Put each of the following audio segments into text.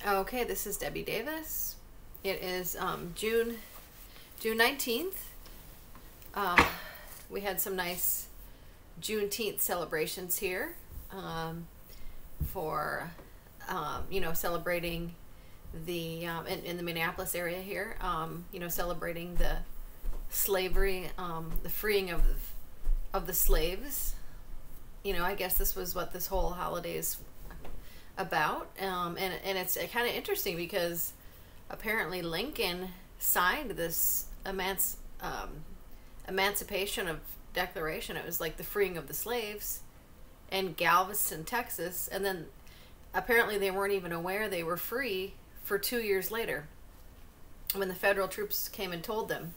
Okay, this is Debbie Davis. It is June 19th. We had some nice Juneteenth celebrations here for celebrating the in the Minneapolis area here. Celebrating the slavery, the freeing of the slaves. I guess this was what this whole holiday is about, and it's kind of interesting because apparently Lincoln signed this emancipation of declaration. It was like the freeing of the slaves in Galveston, Texas, and then apparently they weren't even aware they were free for 2 years later when the federal troops came and told them,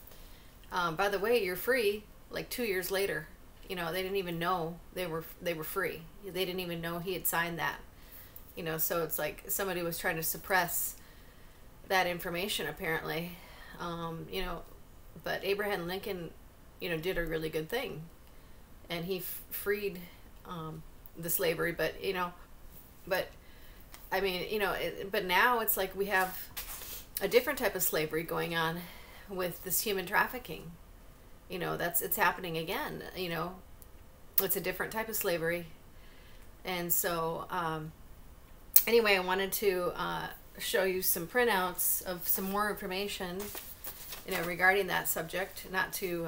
by the way, you're free, like 2 years later. They didn't even know they were free. They didn't even know he had signed that. So it's like somebody was trying to suppress that information apparently. But Abraham Lincoln, did a really good thing, and he freed the slavery. But but now it's like we have a different type of slavery going on with this human trafficking. It's happening again. It's a different type of slavery, and so. Anyway, I wanted to show you some printouts of some more information, regarding that subject. Not to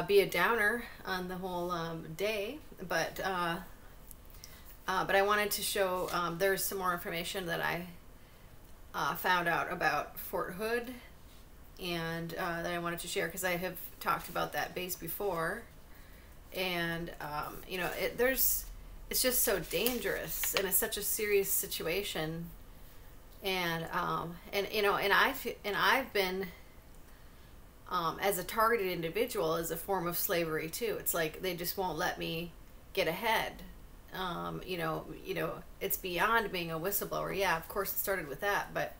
be a downer on the whole day, but I wanted to show there's some more information that I found out about Fort Hood, and that I wanted to share because I have talked about that base before, and it's just so dangerous, and it's such a serious situation, and I've been as a targeted individual as a form of slavery too. It's like they just won't let me get ahead. It's beyond being a whistleblower. Yeah, of course it started with that, but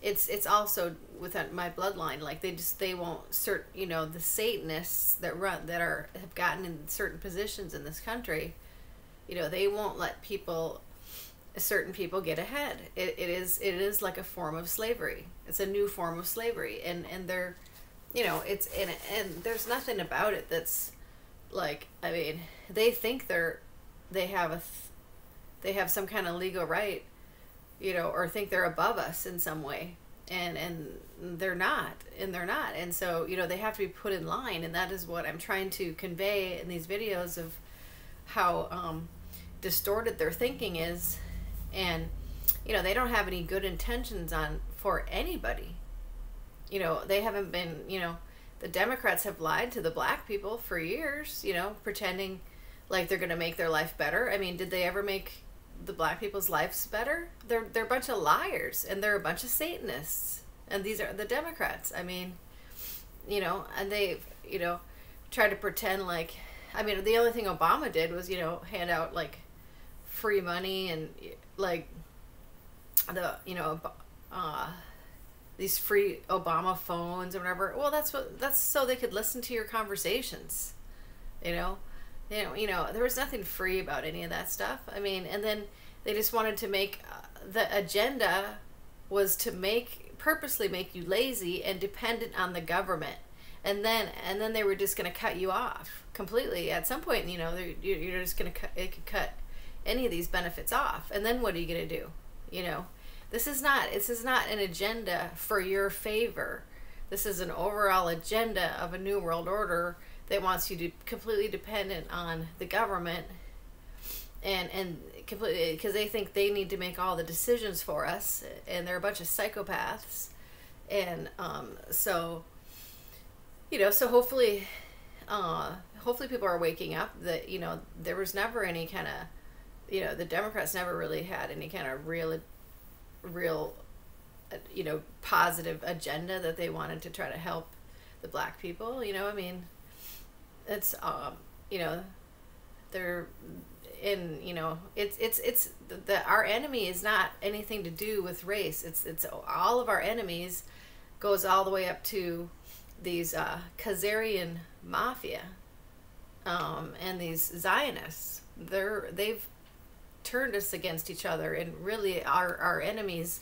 it's also within my bloodline. Like they won't the Satanists that have gotten in certain positions in this country. They won't let certain people get ahead. It is like a form of slavery. It's a new form of slavery, and they're, it's and there's nothing about it that's like, I mean, they think they have some kind of legal right, or think they're above us in some way, and they're not, and so they have to be put in line, and that is what I'm trying to convey in these videos of how distorted their thinking is, and they don't have any good intentions for anybody. They haven't been, the Democrats have lied to the black people for years, pretending like they're going to make their life better. I mean, did they ever make the black people's lives better? They're a bunch of liars, and they're a bunch of Satanists, and these are the Democrats. I mean, and they've tried to pretend like, I mean, the only thing Obama did was, hand out like free money and like these free Obama phones or whatever. Well, that's so they could listen to your conversations. There was nothing free about any of that stuff. I mean, and then they just wanted to make the agenda was to purposely make you lazy and dependent on the government. And then they were just going to cut you off completely. At some point, you're just going to cut any of these benefits off. And then what are you going to do? This is not an agenda for your favor. This is an overall agenda of a new world order that wants you to completely dependent on the government, and completely, because they think they need to make all the decisions for us, and they're a bunch of psychopaths. And so hopefully people are waking up that, there was never any kind of, the Democrats never really had any kind of real, positive agenda that they wanted to try to help the black people. I mean, it's, they're in, it's our enemy is not anything to do with race. It's all of our enemies goes all the way up to these Khazarian mafia, and these Zionists. They've turned us against each other, and really our enemies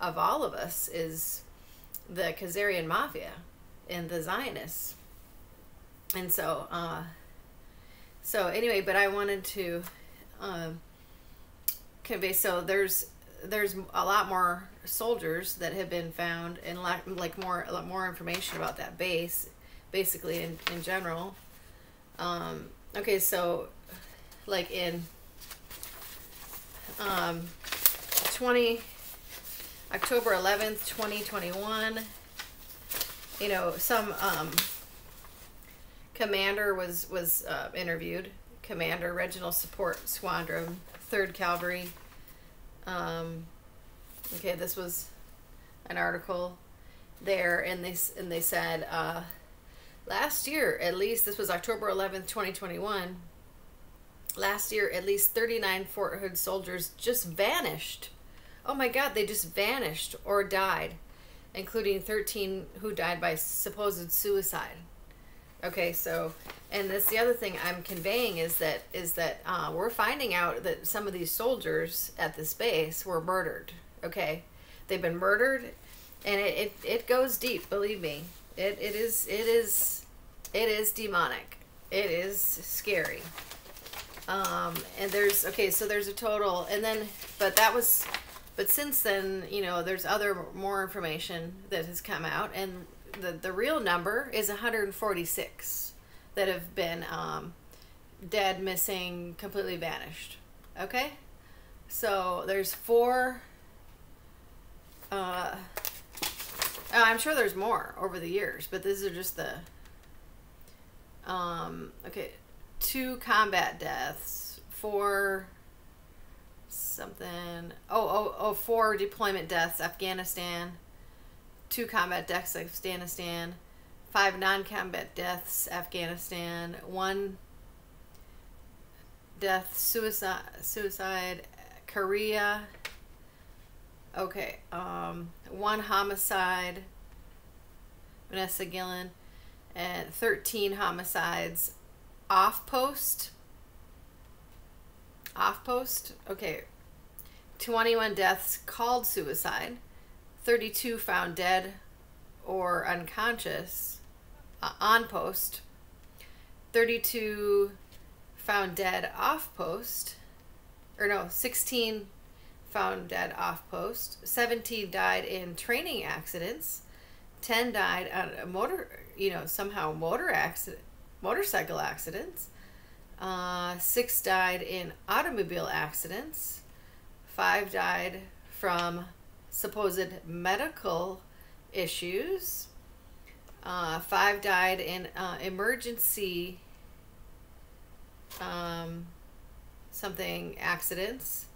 of all of us is the Khazarian mafia and the Zionists. And so so anyway, but I wanted to convey, so there's a lot more soldiers that have been found, and a lot more information about that base, basically in general. Okay, so like in 20 October 11th 2021, you know, some commander was interviewed, Commander Reginald Support Squadron 3rd Cavalry. Okay, this was an article there, and they said last year, at least, this was October 11th 2021, last year at least 39 Fort Hood soldiers just vanished. Oh my God, they just vanished or died, including 13 who died by supposed suicide. Okay, so, and that's the other thing I'm conveying is that we're finding out that some of these soldiers at this base were murdered. Okay, they've been murdered, and it goes deep. Believe me, it is demonic. It is scary. And there's, okay, so there's a total, and then, but since then, you know, there's more information that has come out, and the real number is 146 that have been dead, missing, completely vanished. Okay, so there's 4. I'm sure there's more over the years, but these are just the okay, 2 combat deaths, 4 something. 4 deployment deaths, Afghanistan. 2 combat deaths, Afghanistan. 5 non-combat deaths, Afghanistan. 1 death, suicide, Korea. Okay, 1 homicide, Vanessa Gillen, and 13 homicides off post. Okay, 21 deaths called suicide, 32 found dead or unconscious on post, 32 found dead off post, or no, 16 found dead off post, 17 died in training accidents, 10 died on a motorcycle accidents, 6 died in automobile accidents, 5 died from supposed medical issues, 5 died in emergency something accidents,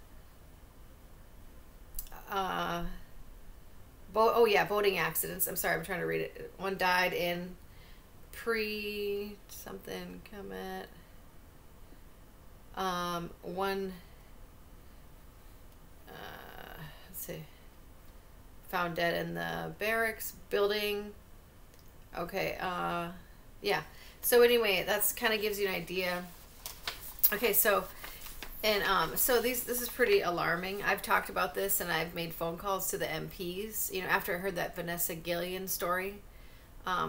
boating accidents. I'm sorry, I'm trying to read it. 1 died in something comet. 1 let's see, found dead in the barracks building. Okay, yeah. So anyway, that's kind of gives you an idea. Okay, so, and so this is pretty alarming. I've talked about this, and I've made phone calls to the MPs. You know, after I heard that Vanessa Gillian story,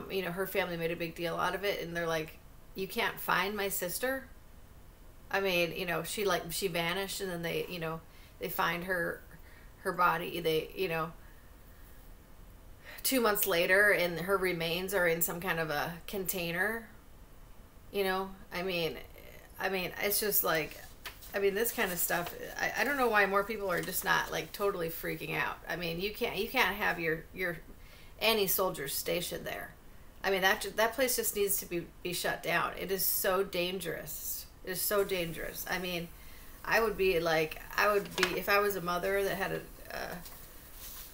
you know, her family made a big deal out of it, and they're like, "You can't find my sister." I mean, you know, she vanished, and then they, you know, they find her body. They, you know, 2 months later, and her remains are in some kind of a container. You know, I mean, it's just like, I mean, this kind of stuff. I don't know why more people are just not like totally freaking out. I mean, you can't have your any soldiers stationed there. I mean, that place just needs to be shut down. It is so dangerous. It is so dangerous. I mean, I would be if I was a mother that had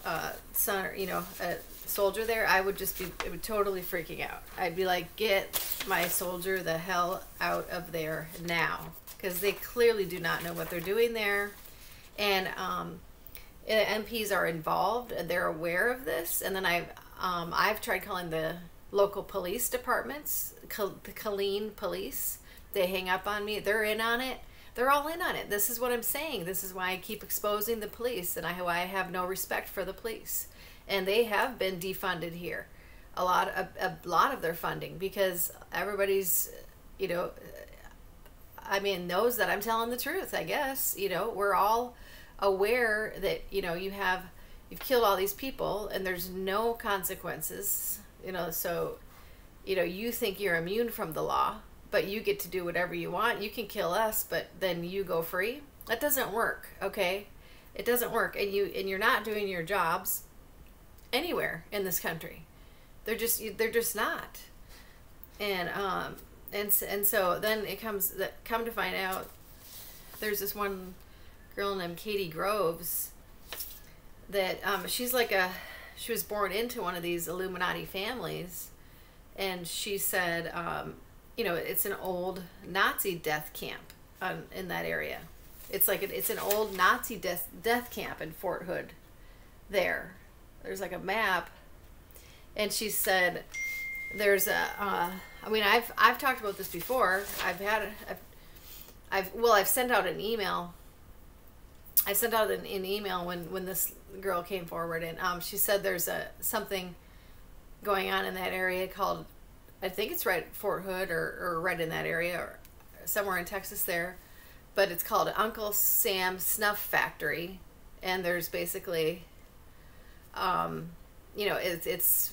a son, you know, a soldier there, I would just be totally freaking out. I'd be like, get my soldier the hell out of there now, because they clearly do not know what they're doing there, and MPs are involved and they're aware of this. And then I've tried calling the local police departments, the Killeen police. They hang up on me. They're in on it, They're all in on it. This is what I'm saying. This is why I keep exposing the police, and why I have no respect for the police. And they have been defunded here, a lot of their funding, because everybody's, you know, I mean, knows that I'm telling the truth. I guess, you know, we're all aware that, you know, you've killed all these people and there's no consequences, you know. So, you know, you think you're immune from the law, but you get to do whatever you want. You can kill us, but then you go free. That doesn't work, okay? It doesn't work. And you're not doing your jobs anywhere in this country. They're just not. And so then come to find out, there's this one girl named Katie Groves that she was born into one of these Illuminati families, and she said, you know, it's an old Nazi death camp in that area. It's an old Nazi death camp in Fort Hood. There's like a map, and she said there's I mean, I've talked about this before. I've sent out an email. I sent out an email when this girl came forward, and she said there's something going on in that area called, I think it's right at Fort Hood or right in that area or somewhere in Texas there, but it's called Uncle Sam's Snuff Factory, and there's basically, you know, it's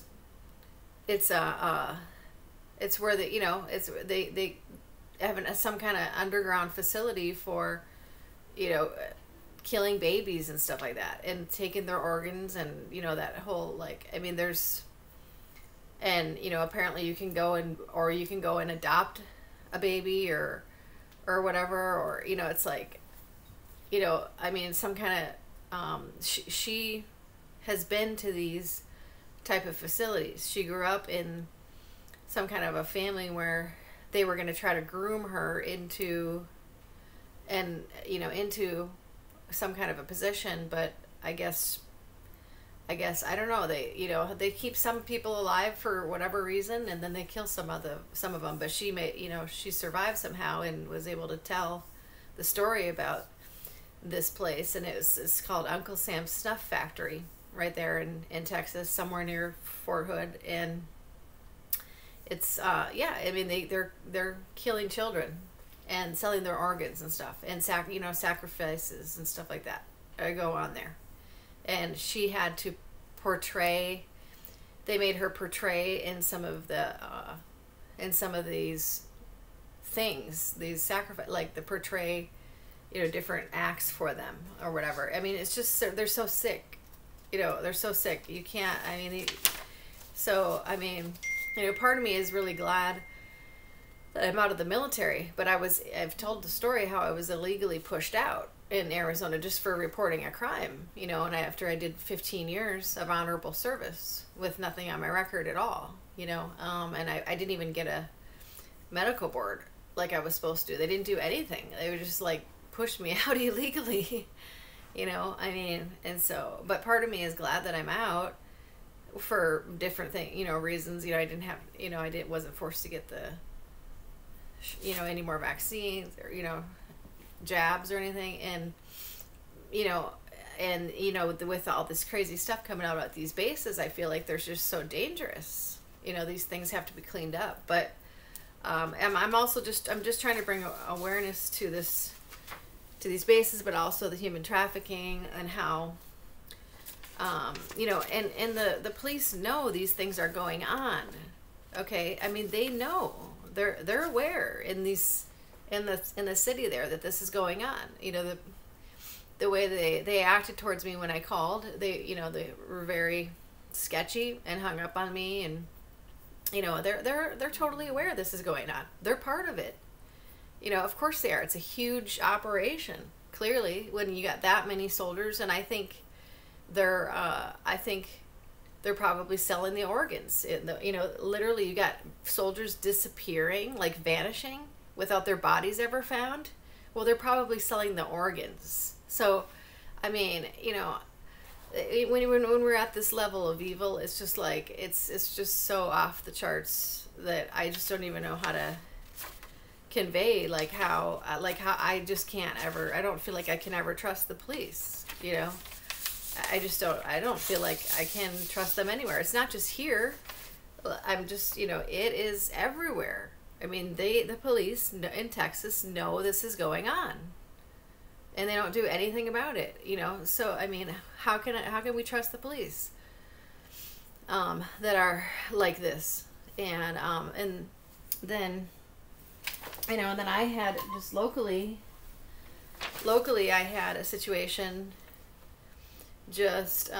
where they have some kind of underground facility for, you know, killing babies and stuff like that, and taking their organs, and, you know, that whole, like, I mean, and, you know, apparently you can go and adopt a baby or whatever, or, you know, it's like, you know, I mean, some kind of, she has been to these type of facilities. She grew up in some kind of a family where they were going to try to groom her into some kind of a position, but I guess I don't know, they keep some people alive for whatever reason, and then they kill some of them, but she survived somehow and was able to tell the story about this place, and it's called Uncle Sam's Snuff Factory, right there in Texas, somewhere near Fort Hood. And it's yeah, I mean, they're killing children and selling their organs and stuff, and sacrifices and stuff like that go on there. And she had to portray, they made her portray in some of these things, these sacrifice, like, the portray, you know, different acts for them or whatever. I mean, it's just, they're so sick, you know, they're so sick. You can't, I mean, so, I mean, you know, part of me is really glad that I'm out of the military, but I've told the story how I was illegally pushed out in Arizona just for reporting a crime, you know, and after I did 15 years of honorable service with nothing on my record at all, you know, and I didn't even get a medical board like I was supposed to. They didn't do anything. They were just like, pushed me out illegally, you know, I mean, and so, but part of me is glad that I'm out for different things, you know, reasons. You know, I didn't have, you know, wasn't forced to get the, you know, any more vaccines or, you know, jabs or anything. And, you know, with all this crazy stuff coming out about these bases, I feel like they're just so dangerous. You know, these things have to be cleaned up. But I'm also I'm just trying to bring awareness to these bases, but also the human trafficking and how, you know, and the police know these things are going on. Okay, I mean, they know, they're aware in the city there that this is going on. You know, the way they acted towards me when I called, they were very sketchy and hung up on me, and, you know, they're totally aware this is going on. They're part of it. You know, of course they are. It's a huge operation, clearly, when you got that many soldiers, and I think they're probably selling the organs. You know, literally, you got soldiers disappearing, like vanishing, without their bodies ever found. Well, they're probably selling the organs. So, I mean, you know, when we're at this level of evil, it's just like, it's just so off the charts that I just don't even know how to convey like how I just can't ever, I don't feel like I can ever trust the police, you know. I don't feel like I can trust them anywhere. It's not just here. I'm just, you know, it is everywhere. I mean, the police in Texas know this is going on, and they don't do anything about it, you know. So I mean, how can we trust the police that are like this? And then, you know, and then I had just locally I had a situation just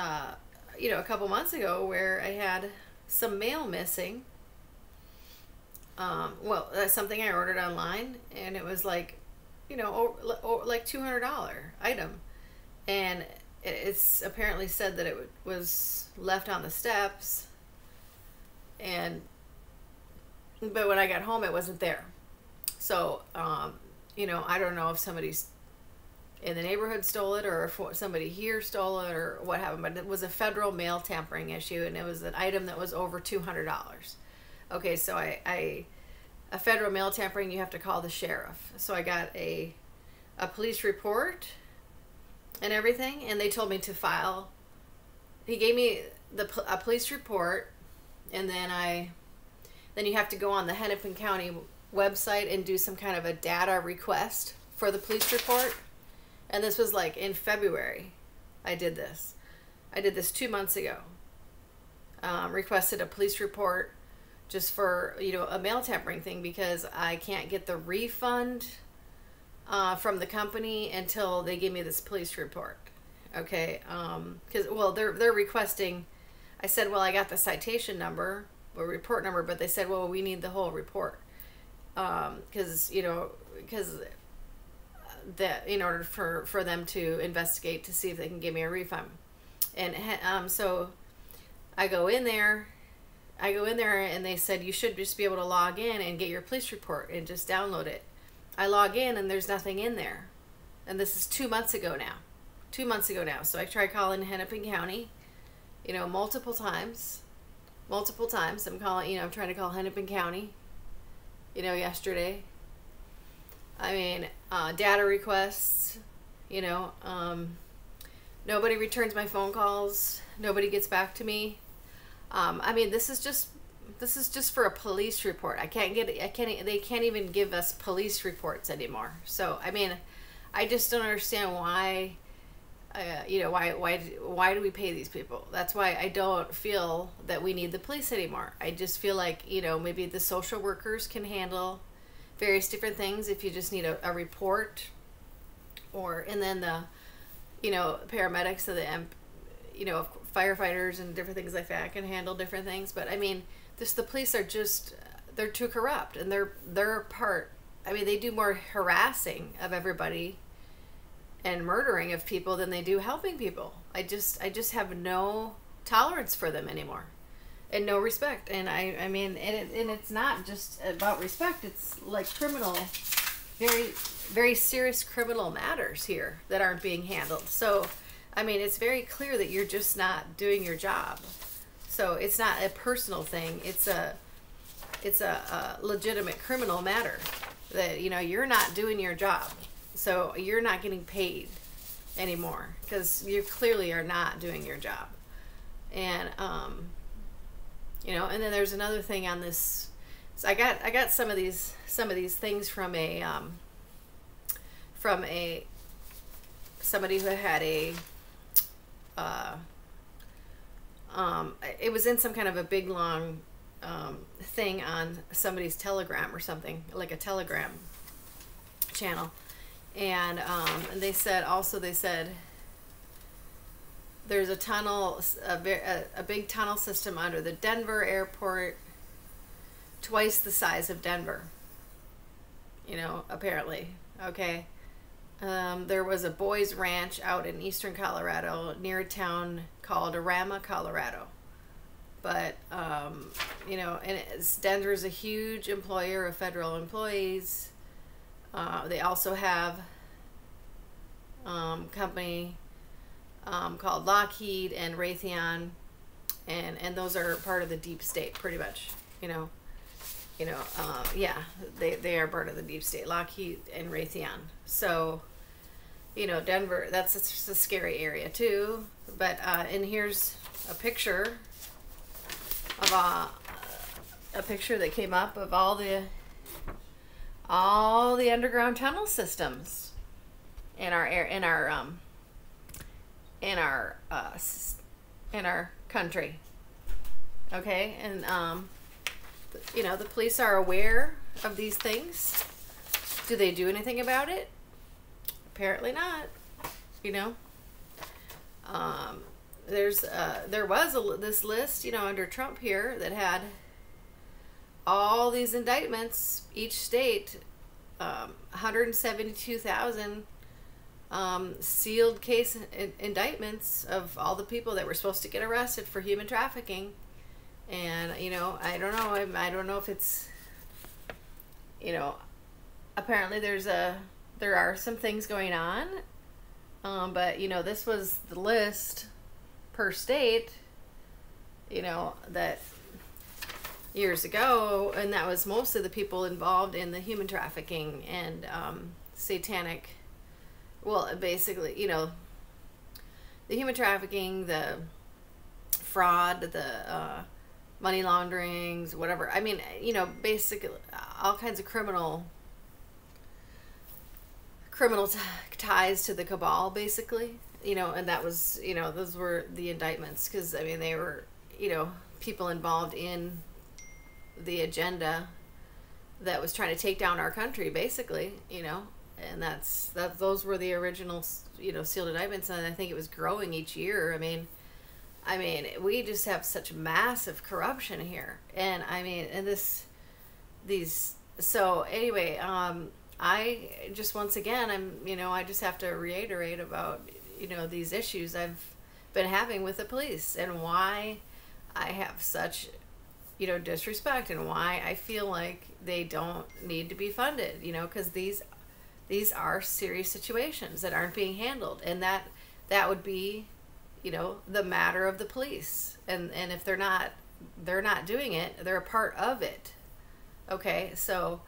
you know, a couple months ago where I had some mail missing. Well, that's something I ordered online, and it was like, you know, like $200 item, and it's apparently said that it was left on the steps, but when I got home, it wasn't there. So, you know, I don't know if somebody's in the neighborhood stole it, or if somebody here stole it, or what happened, but it was a federal mail tampering issue, and it was an item that was over $200. Okay, so a federal mail tampering, you have to call the sheriff. So I got a police report and everything, and they told me to file. He gave me a police report, and then you have to go on the Hennepin County website and do some kind of a data request for the police report. And this was like in February. I did this 2 months ago. Requested a police report just for, you know, a mail tampering thing, because I can't get the refund from the company until they give me this police report. Okay, because well, they're requesting. I said, well, I got the citation number or report number, but they said, well, we need the whole report, because that in order for them to investigate to see if they can give me a refund. And so I go in there and they said, you should just be able to log in and get your police report and just download it. I log in and there's nothing in there. And this is 2 months ago now. 2 months ago now. So I tried calling Hennepin County, you know, multiple times. I'm calling, you know, I'm trying to call Hennepin County, you know, yesterday. I mean, data requests, you know, nobody returns my phone calls. Nobody gets back to me. I mean, this is just for a police report. They can't even give us police reports anymore. So, I mean, I just don't understand why, you know, why do we pay these people? That's why I don't feel that we need the police anymore. I just feel like, you know, maybe the social workers can handle various different things if you just need a report, and then the, you know, paramedics and the, you know, firefighters and different things like that can handle different things. But I mean, the police are just, they're too corrupt, and they're part. I mean, they do more harassing of everybody and murdering of people than they do helping people. I just have no tolerance for them anymore, and no respect. And I mean, and it's not just about respect. It's like criminal, very, very serious criminal matters here that aren't being handled. So, I mean, it's very clear that you're just not doing your job. So it's not a personal thing. It's a legitimate criminal matter that, you know, you're not doing your job. So you're not getting paid anymore because you clearly are not doing your job. And, you know, and then there's another thing on this. So I got some of these things from somebody who had it was in some kind of a big long thing on somebody's Telegram or something, like a Telegram channel. And they said there's a tunnel, a big tunnel system under the Denver airport, twice the size of Denver, you know, apparently. Okay. There was a boys ranch out in eastern Colorado near a town called Arama, Colorado. But, you know, and Denver's a huge employer of federal employees. They also have company called Lockheed and Raytheon, and those are part of the deep state, pretty much, you know. Yeah, they are part of the deep state, Lockheed and Raytheon. So, Denver, that's a scary area too. But and here's a picture of a picture that came up of all the underground tunnel systems in our air in our country. Okay, and the police are aware of these things. Do they do anything about it? Apparently not. There was this list, under Trump here, that had all these indictments, each state, 172,000 sealed case indictments of all the people that were supposed to get arrested for human trafficking. And I don't know. I don't know if it's, apparently there are some things going on, but this was the list per state, that years ago, and that was mostly the people involved in the human trafficking and satanic. Well, basically, the human trafficking, the fraud, the money launderings, whatever. I mean, basically all kinds of criminal ties to the cabal, basically. And that was, those were the indictments, because I mean they were, people involved in the agenda that was trying to take down our country, basically. And those were the original, sealed indictments, and I think it was growing each year. I mean, we just have such massive corruption here, and so anyway, I just, once again, I just have to reiterate about, these issues I've been having with the police, and why I have such, disrespect, and why I feel like they don't need to be funded, because these are serious situations that aren't being handled, and that would be, the matter of the police, and if they're not doing it, they're a part of it. Okay, so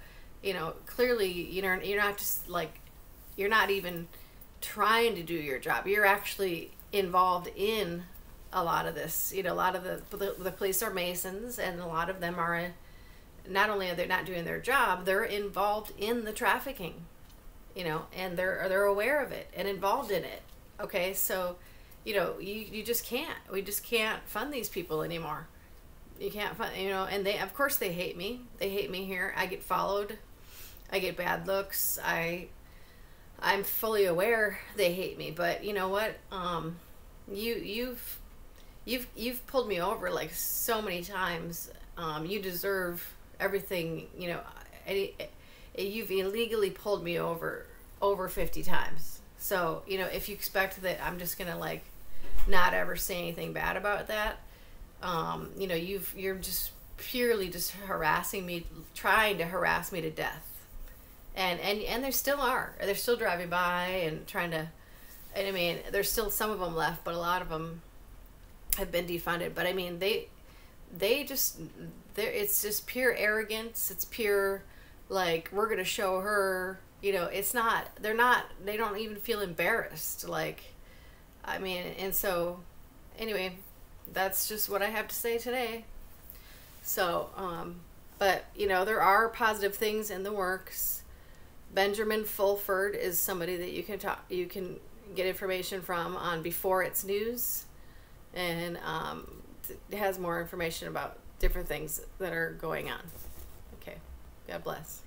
clearly you're not just like, you're not even trying to do your job. You're actually involved in a lot of this. A lot of the police are Masons, and a lot of them are, not only are they not doing their job, they're involved in the trafficking, and they're aware of it and involved in it. Okay, so you just can't. We just can't fund these people anymore. You can't fund, and they, of course, they hate me. They hate me here. I get followed. I get bad looks. I'm fully aware they hate me, but you know what? You've pulled me over like so many times. You deserve everything. You've illegally pulled me over 50 times. So if you expect that I'm just gonna like not ever say anything bad about that, you're just purely just harassing me, trying to harass me to death. And there still are. They're still driving by and trying to, and I mean, there's still some of them left, but a lot of them have been defunded. But I mean, it's just pure arrogance. It's pure, like, we're going to show her, it's not, they don't even feel embarrassed. Like, I mean, and so anyway, that's just what I have to say today. So, but there are positive things in the works. Benjamin Fulford is somebody that you can get information from on Before It's News, and it has more information about different things that are going on. Okay, God bless.